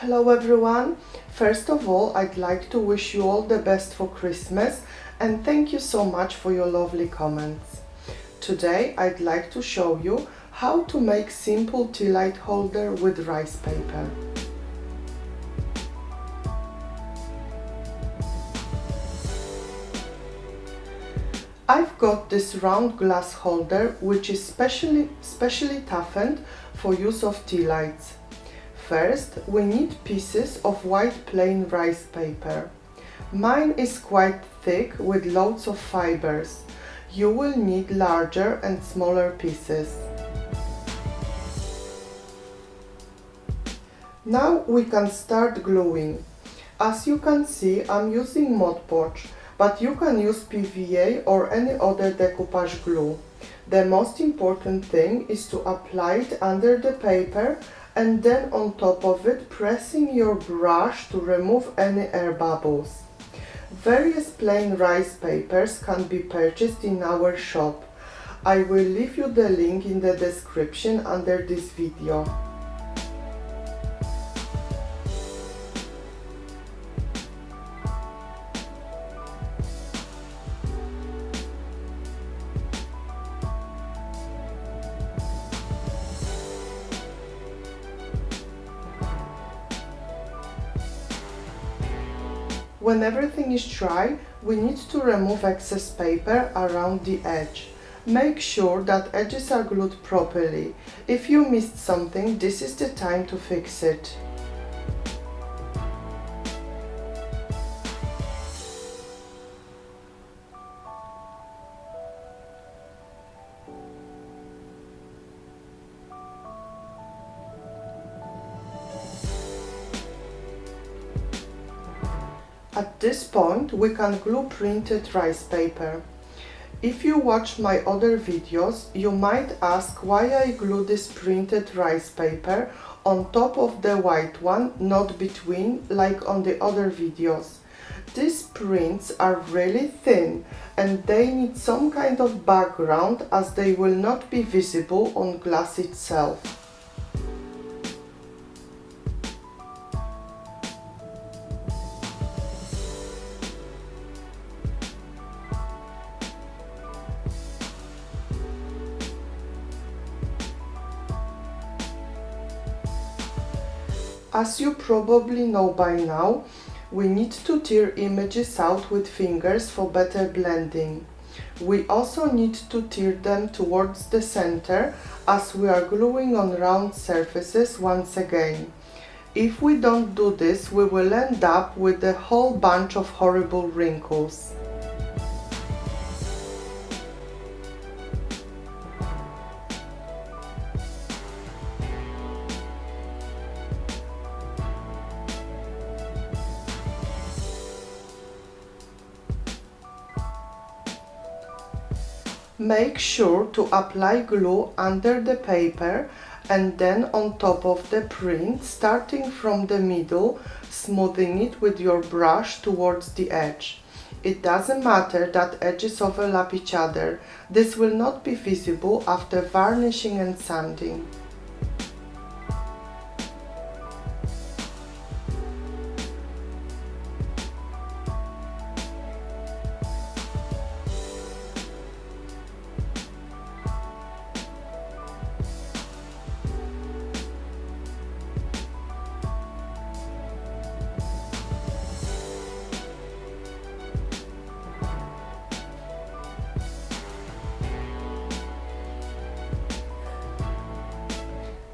Hello everyone! First of all, I'd like to wish you all the best for Christmas and thank you so much for your lovely comments. Today I'd like to show you how to make simple tea light holder with rice paper. I've got this round glass holder which is specially toughened for use of tea lights. First, we need pieces of white plain rice paper. Mine is quite thick with loads of fibers. You will need larger and smaller pieces. Now we can start gluing. As you can see, I'm using Mod Podge, but you can use PVA or any other decoupage glue. The most important thing is to apply it under the paper and then on top of it pressing your brush to remove any air bubbles. Various plain rice papers can be purchased in our shop. I will leave you the link in the description under this video. When everything is dry, we need to remove excess paper around the edge. Make sure that edges are glued properly. If you missed something, this is the time to fix it. At this point, we can glue printed rice paper. If you watch my other videos, you might ask why I glue this printed rice paper on top of the white one, not between, like on the other videos. These prints are really thin and they need some kind of background as they will not be visible on glass itself. As you probably know by now, we need to tear images out with fingers for better blending. We also need to tear them towards the center as we are gluing on round surfaces once again. If we don't do this, we will end up with a whole bunch of horrible wrinkles. Make sure to apply glue under the paper and then on top of the print, starting from the middle, smoothing it with your brush towards the edge. It doesn't matter that edges overlap each other. This will not be visible after varnishing and sanding.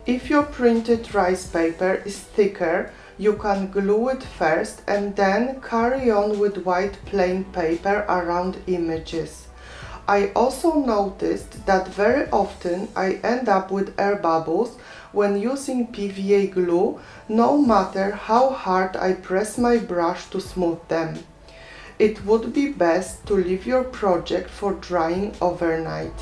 If your printed rice paper is thicker, you can glue it first and then carry on with white plain paper around images. I also noticed that very often I end up with air bubbles when using PVA glue, no matter how hard I press my brush to smooth them. It would be best to leave your project for drying overnight.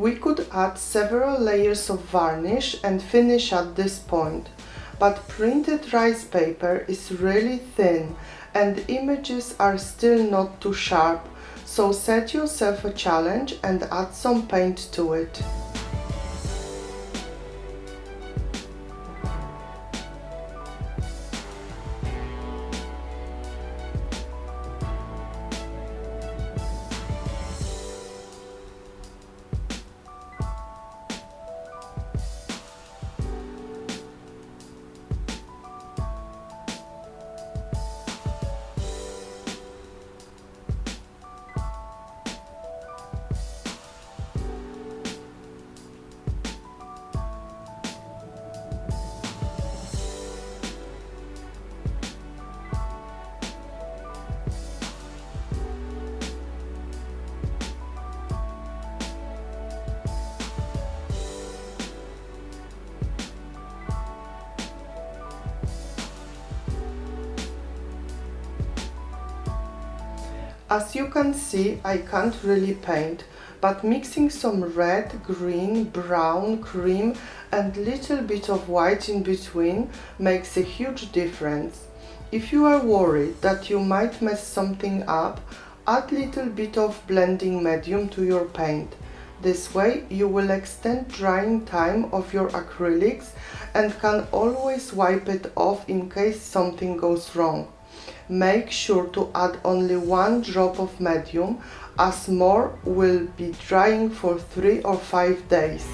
We could add several layers of varnish and finish at this point, but printed rice paper is really thin and images are still not too sharp, so set yourself a challenge and add some paint to it. As you can see, I can't really paint, but mixing some red, green, brown, cream and little bit of white in between makes a huge difference. If you are worried that you might mess something up, add little bit of blending medium to your paint. This way you will extend drying time of your acrylics and can always wipe it off in case something goes wrong. Make sure to add only 1 drop of medium, as more will be drying for 3 or 5 days.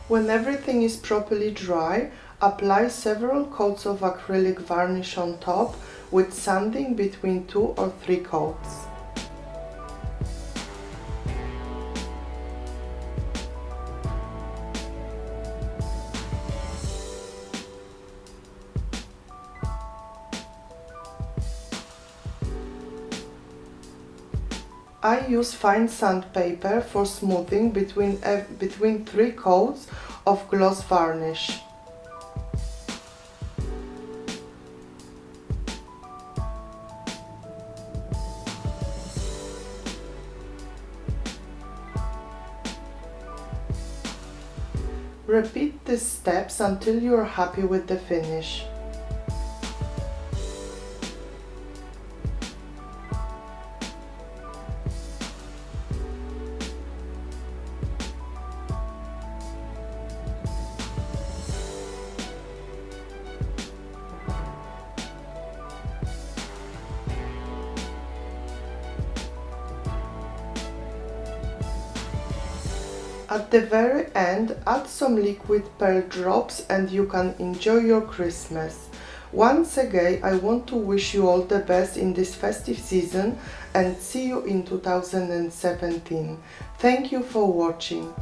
When everything is properly dry, apply several coats of acrylic varnish on top with sanding between 2 or 3 coats. I use fine sandpaper for smoothing between 3 coats of gloss varnish. Repeat these steps until you are happy with the finish. At the very end, add some liquid pearl drops and you can enjoy your Christmas. Once again, I want to wish you all the best in this festive season and see you in 2017. Thank you for watching.